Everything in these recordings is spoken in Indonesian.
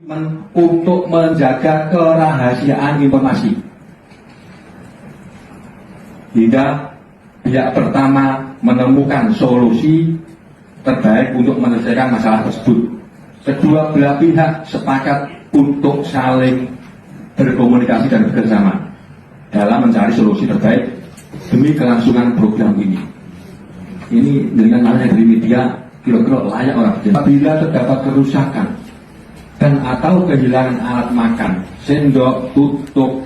Untuk menjaga kerahasiaan informasi hingga pihak pertama menemukan solusi terbaik untuk menyelesaikan masalah tersebut. Kedua belah pihak sepakat untuk saling berkomunikasi dan bekerjasama dalam mencari solusi terbaik demi kelangsungan program ini. Ini dengan adanya dari media kira-kira layak orang. Apabila terdapat kerusakan dan atau kehilangan alat makan, sendok, tutup,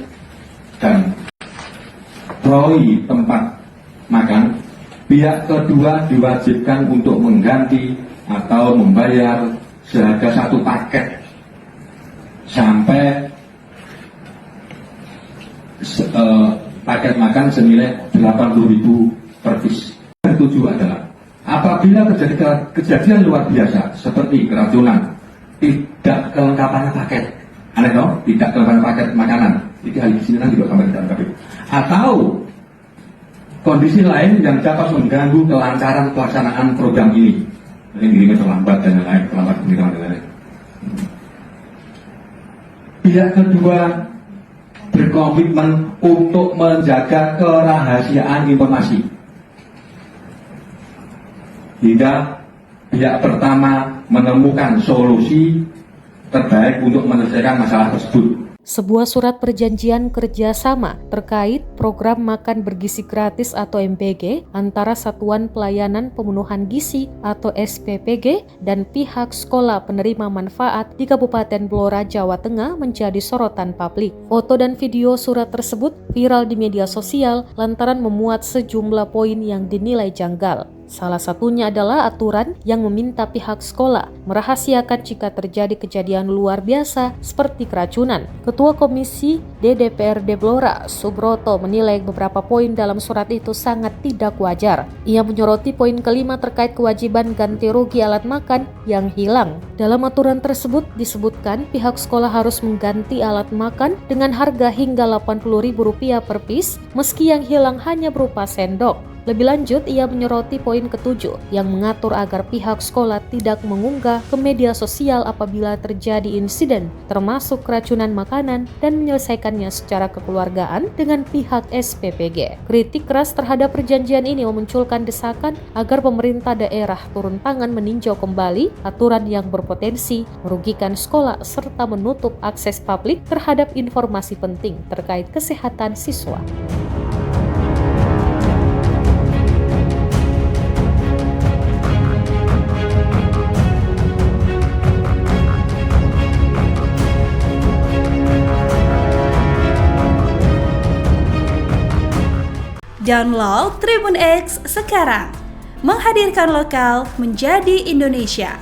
dan troli tempat makan, pihak kedua diwajibkan untuk mengganti atau membayar seharga satu paket sampai paket makan senilai 80.000 per piece. Yang tujuh adalah apabila terjadi kejadian luar biasa seperti keracunan, tidak kelengkapan paket, aneh dong, tidak kelengkapan paket makanan, itu hal di sini nanti juga sampai dalam KPU, atau kondisi lain yang dapat mengganggu kelancaran pelaksanaan program ini, ngirimnya terlambat dan lain-lain, terlambat pengiriman dan lain-lain. Pihak kedua berkomitmen untuk menjaga kerahasiaan informasi hingga pihak pertama menemukan solusi terbaik untuk menyelesaikan masalah tersebut. Sebuah surat perjanjian kerjasama terkait program makan bergizi gratis atau MBG antara Satuan Pelayanan Pemenuhan Gizi atau SPPG dan pihak sekolah penerima manfaat di Kabupaten Blora, Jawa Tengah menjadi sorotan publik. Foto dan video surat tersebut viral di media sosial lantaran memuat sejumlah poin yang dinilai janggal. Salah satunya adalah aturan yang meminta pihak sekolah merahasiakan jika terjadi kejadian luar biasa seperti keracunan. Ketua Komisi DPRD Blora, Subroto, menilai beberapa poin dalam surat itu sangat tidak wajar. Ia menyoroti poin kelima terkait kewajiban ganti rugi alat makan yang hilang. Dalam aturan tersebut disebutkan pihak sekolah harus mengganti alat makan dengan harga hingga Rp80.000 per piece meski yang hilang hanya berupa sendok. Lebih lanjut, ia menyoroti poin ketujuh yang mengatur agar pihak sekolah tidak mengunggah ke media sosial apabila terjadi insiden, termasuk keracunan makanan, dan menyelesaikannya secara kekeluargaan dengan pihak SPPG. Kritik keras terhadap perjanjian ini memunculkan desakan agar pemerintah daerah turun tangan meninjau kembali aturan yang berpotensi merugikan sekolah serta menutup akses publik terhadap informasi penting terkait kesehatan siswa. Download Tribun X sekarang, menghadirkan lokal menjadi Indonesia.